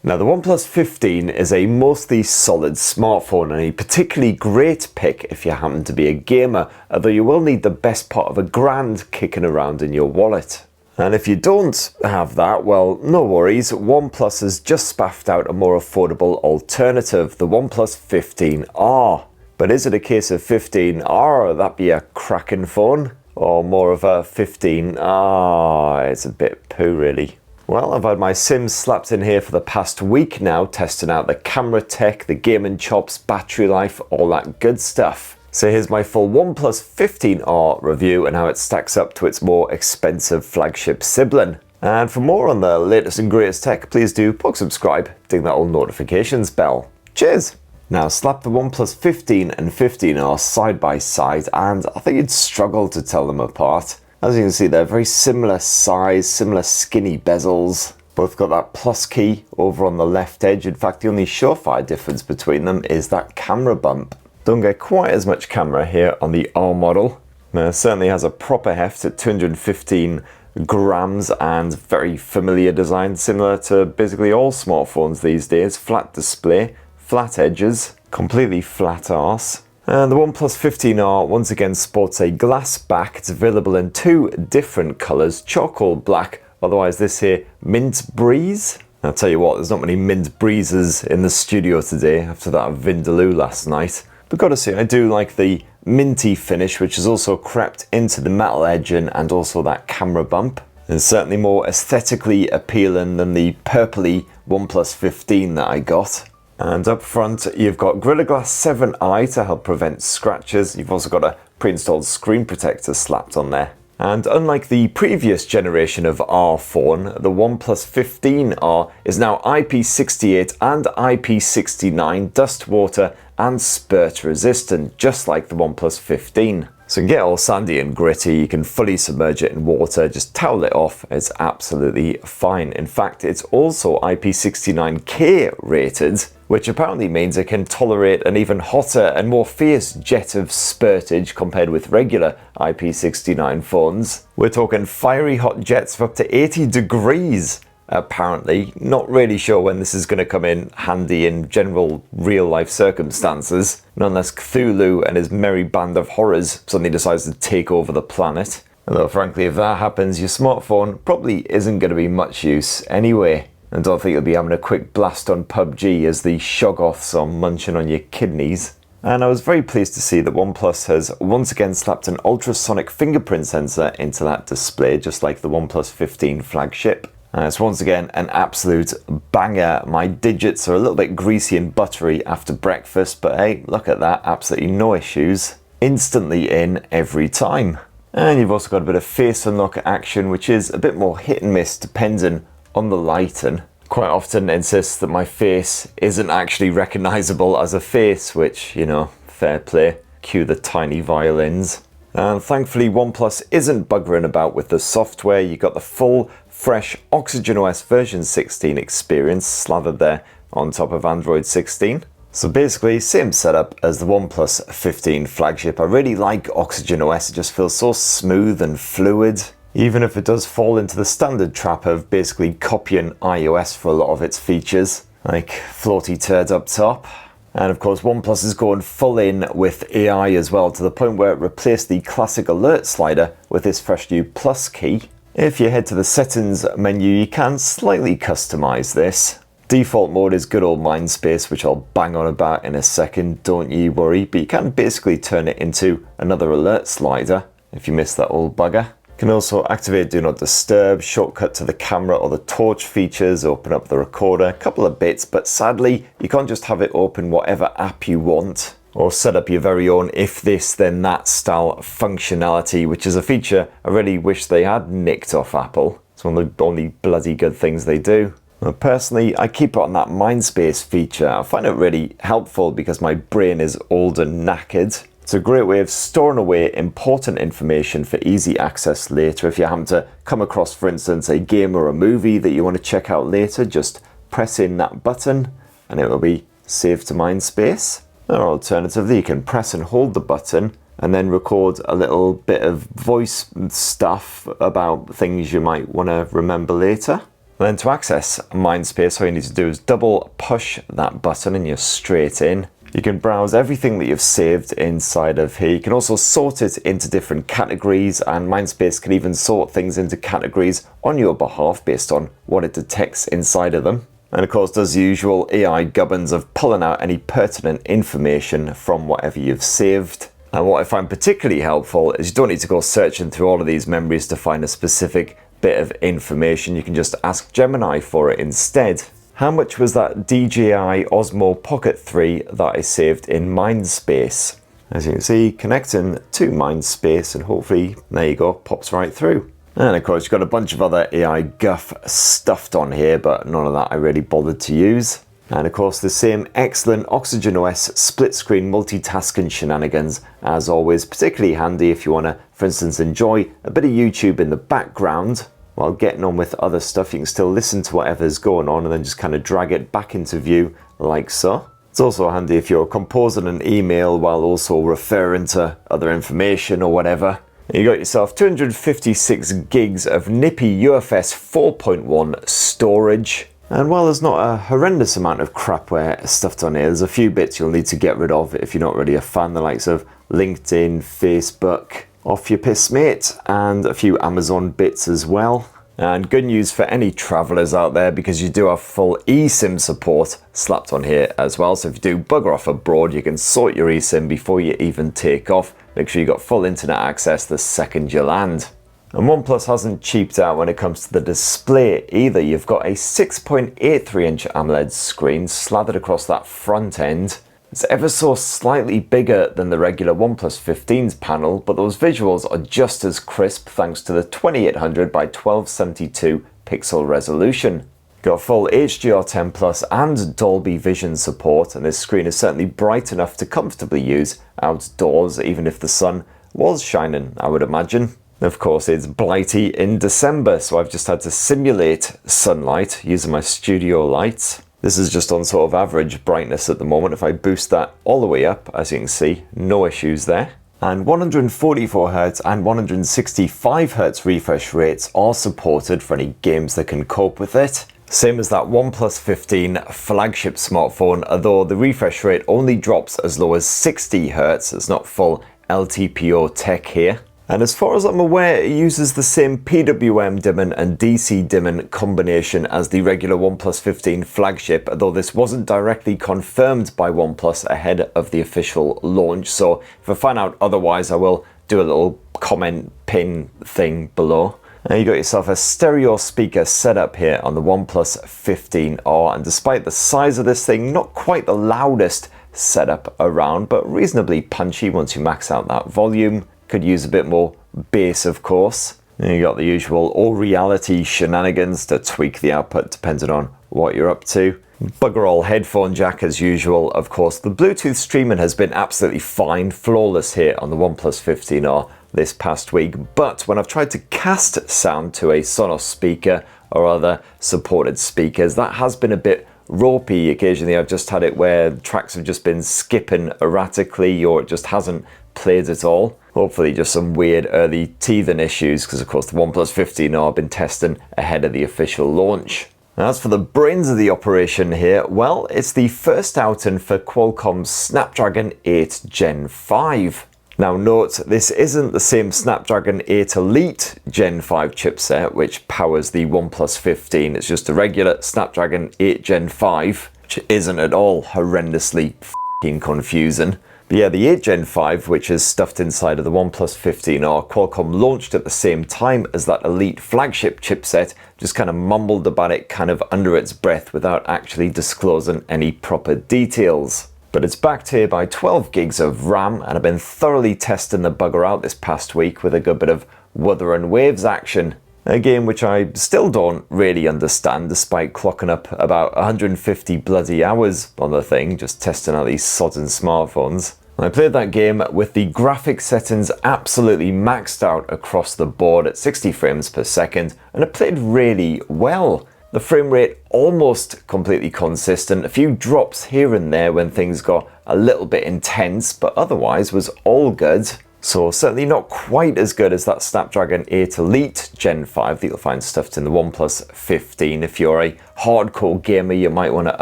Now the OnePlus 15 is a mostly solid smartphone and a particularly great pick if you happen to be a gamer, although you will need the best part of £1,000 kicking around in your wallet. And if you don't have that, well, no worries, OnePlus has just spaffed out a more affordable alternative, the OnePlus 15R. But is it a case of 15R, that be a cracking phone? Or more of a 15R, it's a bit poo really. Well, I've had my Sims slapped in here for the past week now, testing out the camera tech, the gaming chops, battery life, all that good stuff. So here's my full OnePlus 15R review and how it stacks up to its more expensive flagship sibling. And for more on the latest and greatest tech, please do subscribe, ding that old notifications bell. Cheers! Now slap the OnePlus 15 and 15R side by side and I think you'd struggle to tell them apart. As you can see, they're very similar size, similar skinny bezels. Both got that plus key over on the left edge. In fact, the only surefire difference between them is that camera bump. Don't get quite as much camera here on the R model. It certainly has a proper heft at 215 grams and very familiar design, similar to basically all smartphones these days. Flat display, flat edges, completely flat arse. And the OnePlus 15R once again sports a glass back. It's available in two different colours, charcoal black, otherwise this here mint breeze. I'll tell you what, there's not many mint breezes in the studio today after that Vindaloo last night. But gotta say, I do like the minty finish, which has also crept into the metal edging and also that camera bump. It's certainly more aesthetically appealing than the purpley OnePlus 15 that I got. And up front, you've got Gorilla Glass 7i to help prevent scratches. You've also got a pre-installed screen protector slapped on there. And unlike the previous generation of R phone, the OnePlus 15R is now IP68 and IP69 dust, water and spurt resistant, just like the OnePlus 15. So you can get all sandy and gritty, you can fully submerge it in water, just towel it off, it's absolutely fine. In fact, it's also IP69K rated, which apparently means it can tolerate an even hotter and more fierce jet of spurtage compared with regular IP69 phones. We're talking fiery hot jets of up to 80 degrees. Apparently, not really sure when this is going to come in handy in general real life circumstances, not unless Cthulhu and his merry band of horrors suddenly decides to take over the planet. Although frankly, if that happens, your smartphone probably isn't going to be much use anyway. I don't think you'll be having a quick blast on PUBG as the shoggoths are munching on your kidneys. And I was very pleased to see that OnePlus has once again slapped an ultrasonic fingerprint sensor into that display, just like the OnePlus 15 flagship. It's once again an absolute banger. My digits are a little bit greasy and buttery after breakfast, but hey, look at that, absolutely no issues. Instantly in every time. And you've also got a bit of face unlock action, which is a bit more hit and miss depending on the light, and quite often insists that my face isn't actually recognizable as a face, which, you know, fair play. Cue the tiny violins. And thankfully OnePlus isn't buggering about with the software. You got the full fresh OxygenOS version 16 experience slathered there on top of Android 16. So basically same setup as the OnePlus 15 flagship. I really like OxygenOS, it just feels so smooth and fluid. Even if it does fall into the standard trap of basically copying iOS for a lot of its features, like floaty turd up top. And of course OnePlus is going full in with AI as well, to the point where it replaced the classic alert slider with this fresh new plus key. If you head to the settings menu, you can slightly customize this. Default mode is good old Mindspace, which I'll bang on about in a second, don't you worry, but you can basically turn it into another alert slider if you miss that old bugger. You can also activate Do Not Disturb, shortcut to the camera or the torch features, open up the recorder, a couple of bits, but sadly you can't just have it open whatever app you want, or set up your very own if this then that style functionality, which is a feature I really wish they had nicked off Apple. It's one of the only bloody good things they do. Personally, I keep it on that Mindspace feature. I find it really helpful because my brain is old and knackered. It's a great way of storing away important information for easy access later. If you happen to come across, for instance, a game or a movie that you want to check out later, just press in that button and it will be saved to Mindspace. Or alternatively, you can press and hold the button and then record a little bit of voice stuff about things you might want to remember later. Then to access Mindspace, all you need to do is double push that button and you're straight in. You can browse everything that you've saved inside of here. You can also sort it into different categories, and Mindspace can even sort things into categories on your behalf based on what it detects inside of them. And of course, as usual, AI gubbins of pulling out any pertinent information from whatever you've saved. And what I find particularly helpful is you don't need to go searching through all of these memories to find a specific bit of information. You can just ask Gemini for it instead. How much was that DJI Osmo Pocket 3 that I saved in Mindspace? As you can see, connecting to Mindspace, and hopefully, there you go, pops right through. And of course, you've got a bunch of other AI guff stuffed on here, but none of that I really bothered to use. And of course, the same excellent OxygenOS split screen multitasking shenanigans, as always, particularly handy if you want to, for instance, enjoy a bit of YouTube in the background while getting on with other stuff. You can still listen to whatever's going on and then just kind of drag it back into view like so. It's also handy if you're composing an email while also referring to other information or whatever. You got yourself 256 gigs of nippy UFS 4.1 storage. And while there's not a horrendous amount of crapware stuffed on here, there's a few bits you'll need to get rid of if you're not really a fan, the likes of LinkedIn, Facebook, off your piss mate, and a few Amazon bits as well. And good news for any travelers out there, because you do have full eSIM support slapped on here as well. So if you do bugger off abroad, you can sort your eSIM before you even take off. Make sure you got full internet access the second you land. And OnePlus hasn't cheaped out when it comes to the display either. You've got a 6.83 inch AMOLED screen slathered across that front end. It's ever so slightly bigger than the regular OnePlus 15's panel, but those visuals are just as crisp thanks to the 2800 by 1272 pixel resolution. Got full HDR10 Plus and Dolby Vision support, and this screen is certainly bright enough to comfortably use outdoors, even if the sun was shining, I would imagine. Of course, it's blighty in December, so I've just had to simulate sunlight using my studio lights. This is just on sort of average brightness at the moment. If I boost that all the way up, as you can see, no issues there. And 144Hz and 165Hz refresh rates are supported for any games that can cope with it. Same as that OnePlus 15 flagship smartphone, although the refresh rate only drops as low as 60Hz. It's not full LTPO tech here. And as far as I'm aware, it uses the same PWM dimming and DC dimming combination as the regular OnePlus 15 flagship, although this wasn't directly confirmed by OnePlus ahead of the official launch. So if I find out otherwise, I will do a little comment pin thing below. And you got yourself a stereo speaker setup here on the OnePlus 15R, and despite the size of this thing, not quite the loudest setup around, but reasonably punchy once you max out that volume. Could use a bit more bass, of course. And you got the usual all reality shenanigans to tweak the output depending on what you're up to. Bugger all headphone jack as usual. Of course, the Bluetooth streaming has been absolutely fine, flawless here on the OnePlus 15R this past week. But when I've tried to cast sound to a Sonos speaker or other supported speakers, that has been a bit ropey. Occasionally I've just had it where tracks have just been skipping erratically, or it just hasn't played at all. Hopefully just some weird early teething issues, because of course the OnePlus 15R have been testing ahead of the official launch. As for the brains of the operation here, well, it's the first outing for Qualcomm's Snapdragon 8 Gen 5. Now note, this isn't the same Snapdragon 8 Elite Gen 5 chipset which powers the OnePlus 15, it's just a regular Snapdragon 8 Gen 5, which isn't at all horrendously f***ing confusing. But yeah, the 8 Gen 5, which is stuffed inside of the OnePlus 15R, Qualcomm launched at the same time as that Elite flagship chipset, just kind of mumbled about it kind of under its breath without actually disclosing any proper details. But it's backed here by 12 gigs of RAM, and I've been thoroughly testing the bugger out this past week with a good bit of Wuthering Waves action. A game which I still don't really understand, despite clocking up about 150 bloody hours on the thing, just testing out these sodden smartphones. And I played that game with the graphic settings absolutely maxed out across the board at 60 frames per second, and it played really well. The frame rate almost completely consistent, a few drops here and there when things got a little bit intense, but otherwise was all good. So certainly not quite as good as that Snapdragon 8 Elite Gen 5 that you'll find stuffed in the OnePlus 15. If you're a hardcore gamer, you might want to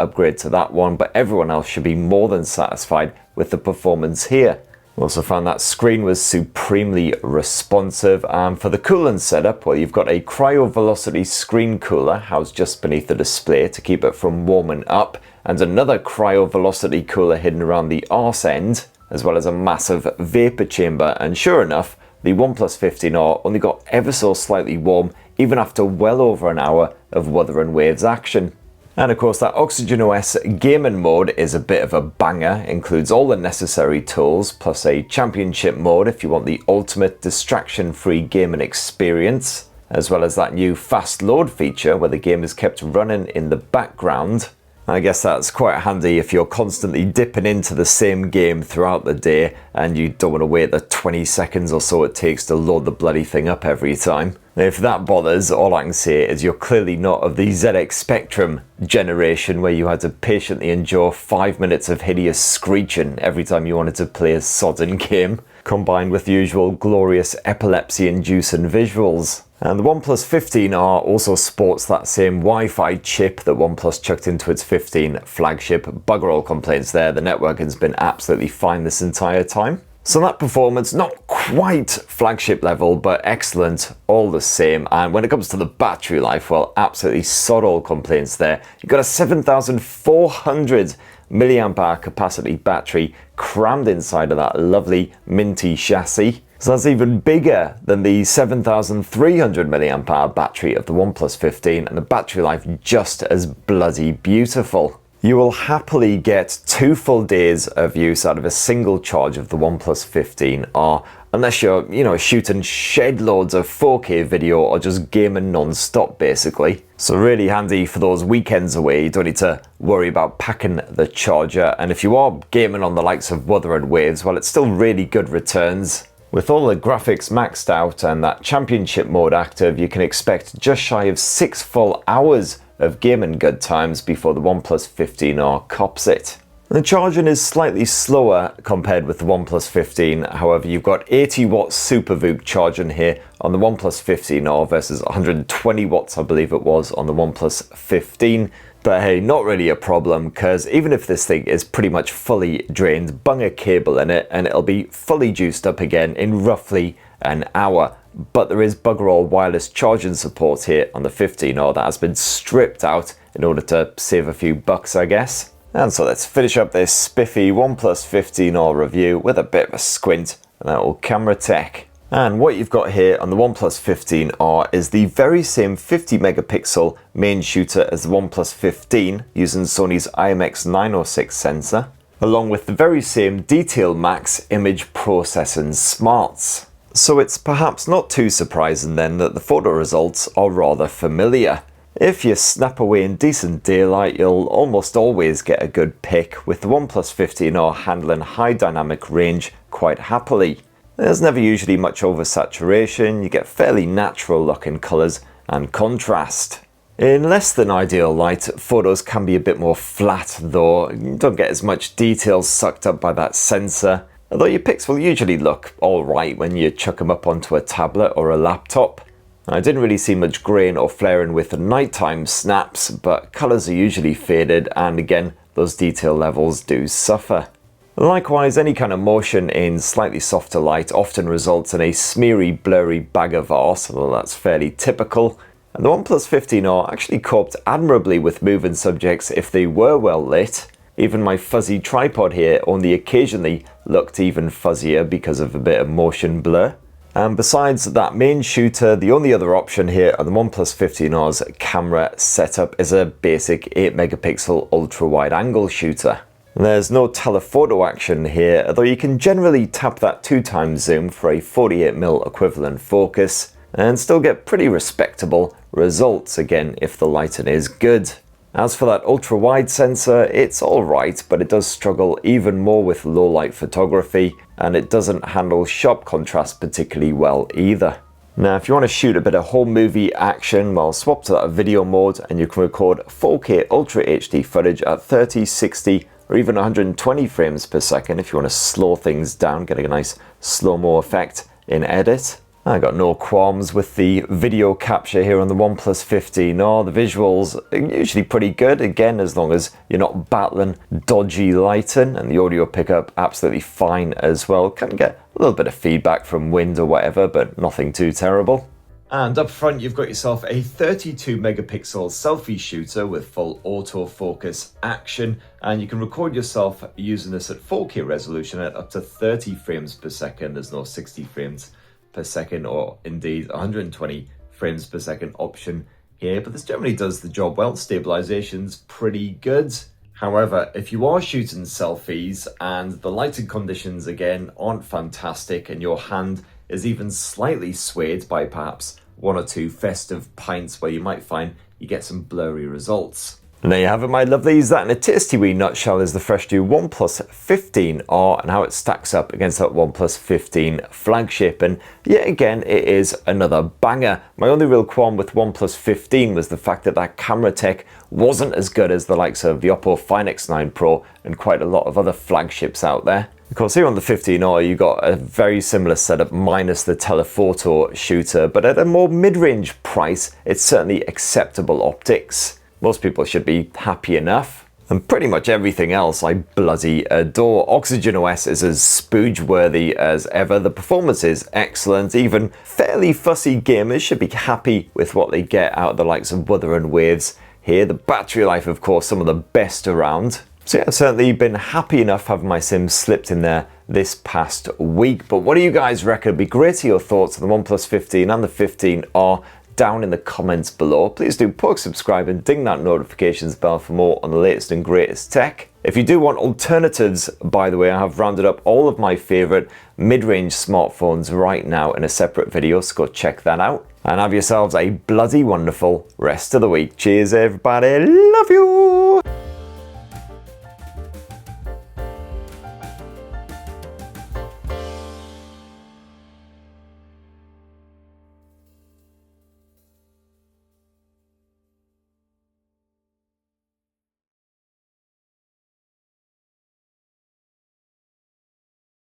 upgrade to that one, but everyone else should be more than satisfied with the performance here. We also found that screen was supremely responsive, and for the coolant setup, well, you've got a Cryo Velocity screen cooler housed just beneath the display to keep it from warming up, and another Cryo Velocity cooler hidden around the arse end, as well as a massive vapor chamber. And sure enough, the OnePlus 15R only got ever so slightly warm even after well over an hour of Wuthering Waves action. And of course, that OxygenOS gaming mode is a bit of a banger, includes all the necessary tools, plus a championship mode if you want the ultimate distraction-free gaming experience, as well as that new fast load feature where the game is kept running in the background. I guess that's quite handy if you're constantly dipping into the same game throughout the day and you don't want to wait the 20 seconds or so it takes to load the bloody thing up every time. If that bothers, all I can say is you're clearly not of the ZX Spectrum generation where you had to patiently endure 5 minutes of hideous screeching every time you wanted to play a sodden game, combined with the usual glorious epilepsy-inducing visuals. And the OnePlus 15R also sports that same Wi-Fi chip that OnePlus chucked into its 15 flagship. Bugger all complaints there, the networking's been absolutely fine this entire time. So that performance, not quite flagship level, but excellent all the same. And when it comes to the battery life, well, absolutely sod all complaints there. You've got a 7,400 milliamp hour capacity battery crammed inside of that lovely minty chassis. So that's even bigger than the 7,300 milliamp hour battery of the OnePlus 15, and the battery life just as bloody beautiful. You will happily get 2 full days of use out of a single charge of the OnePlus 15R, unless you're, shooting shed loads of 4K video or just gaming non-stop basically. So really handy for those weekends away. You don't need to worry about packing the charger, and if you are gaming on the likes of Wuthering Waves, well, it's still really good returns. With all the graphics maxed out and that championship mode active, you can expect just shy of 6 full hours of gaming good times before the OnePlus 15R cops it. The charging is slightly slower compared with the OnePlus 15, however you've got 80 watts Super VOOC charging here on the OnePlus 15R versus 120 watts I believe it was on the OnePlus 15. But hey, not really a problem, because even if this thing is pretty much fully drained, bung a cable in it and it'll be fully juiced up again in roughly an hour. But there is bugger all wireless charging support here on the 15R that has been stripped out in order to save a few bucks, I guess. And so let's finish up this spiffy OnePlus 15R review with a bit of a squint at that old camera tech. And what you've got here on the OnePlus 15R is the very same 50 megapixel main shooter as the OnePlus 15 using Sony's IMX906 sensor, along with the very same Detail Max image processing smarts. So it's perhaps not too surprising then that the photo results are rather familiar. If you snap away in decent daylight, you'll almost always get a good pic, with the OnePlus 15R handling high dynamic range quite happily. There's never usually much oversaturation, you get fairly natural looking colours and contrast. In less than ideal light, photos can be a bit more flat though. You don't get as much detail sucked up by that sensor, although your pics will usually look alright when you chuck them up onto a tablet or a laptop. I didn't really see much grain or flaring with the nighttime snaps, but colours are usually faded, and again, those detail levels do suffer. Likewise, any kind of motion in slightly softer light often results in a smeary, blurry bag of arse, although that's fairly typical. And the OnePlus 15R actually coped admirably with moving subjects if they were well lit. Even my fuzzy tripod here only occasionally looked even fuzzier because of a bit of motion blur. And besides that main shooter, the only other option here on the OnePlus 15R's camera setup is a basic 8 megapixel ultra wide angle shooter. There's no telephoto action here, although you can generally tap that 2x zoom for a 48mm equivalent focus and still get pretty respectable results, again if the lighting is good. As for that ultra wide sensor, it's alright, but it does struggle even more with low light photography, and it doesn't handle sharp contrast particularly well either. Now if you want to shoot a bit of home movie action, well, swap to that video mode and you can record 4K Ultra HD footage at 30, 60 or even 120 frames per second if you want to slow things down, getting a nice slow-mo effect in edit. I got no qualms with the video capture here on the OnePlus 15R. The visuals are usually pretty good, again, as long as you're not battling dodgy lighting, and the audio pickup absolutely fine as well. Can get a little bit of feedback from wind or whatever, but nothing too terrible. And up front, you've got yourself a 32 megapixel selfie shooter with full autofocus action, and you can record yourself using this at 4K resolution at up to 30 frames per second. There's no 60 frames per second or indeed 120 frames per second option here, but this generally does the job well. Stabilization's pretty good. However, if you are shooting selfies and the lighting conditions again aren't fantastic and your hand is even slightly swayed by perhaps one or two festive pints, where you might find you get some blurry results. And there you have it, my lovelies. That in a tasty wee nutshell is the fresh new OnePlus 15R and how it stacks up against that OnePlus 15 flagship. And yet again, it is another banger. My only real qualm with OnePlus 15 was the fact that that camera tech wasn't as good as the likes of the Oppo Find X9 Pro and quite a lot of other flagships out there. Of course, here on the 15R, you got a very similar setup minus the telephoto shooter, but at a more mid-range price, it's certainly acceptable optics. Most people should be happy enough. And pretty much everything else I bloody adore. OxygenOS is as spooge-worthy as ever. The performance is excellent. Even fairly fussy gamers should be happy with what they get out of the likes of Wuthering Waves here. The battery life, of course, some of the best around. So yeah, I've certainly been happy enough having my Sims slipped in there this past week. But what do you guys reckon? It'd be great to hear your thoughts on the OnePlus 15 and the 15R down in the comments below. Please do poke, subscribe and ding that notifications bell for more on the latest and greatest tech. If you do want alternatives, by the way, I have rounded up all of my favorite mid-range smartphones right now in a separate video, so go check that out. And have yourselves a bloody wonderful rest of the week. Cheers everybody, love you!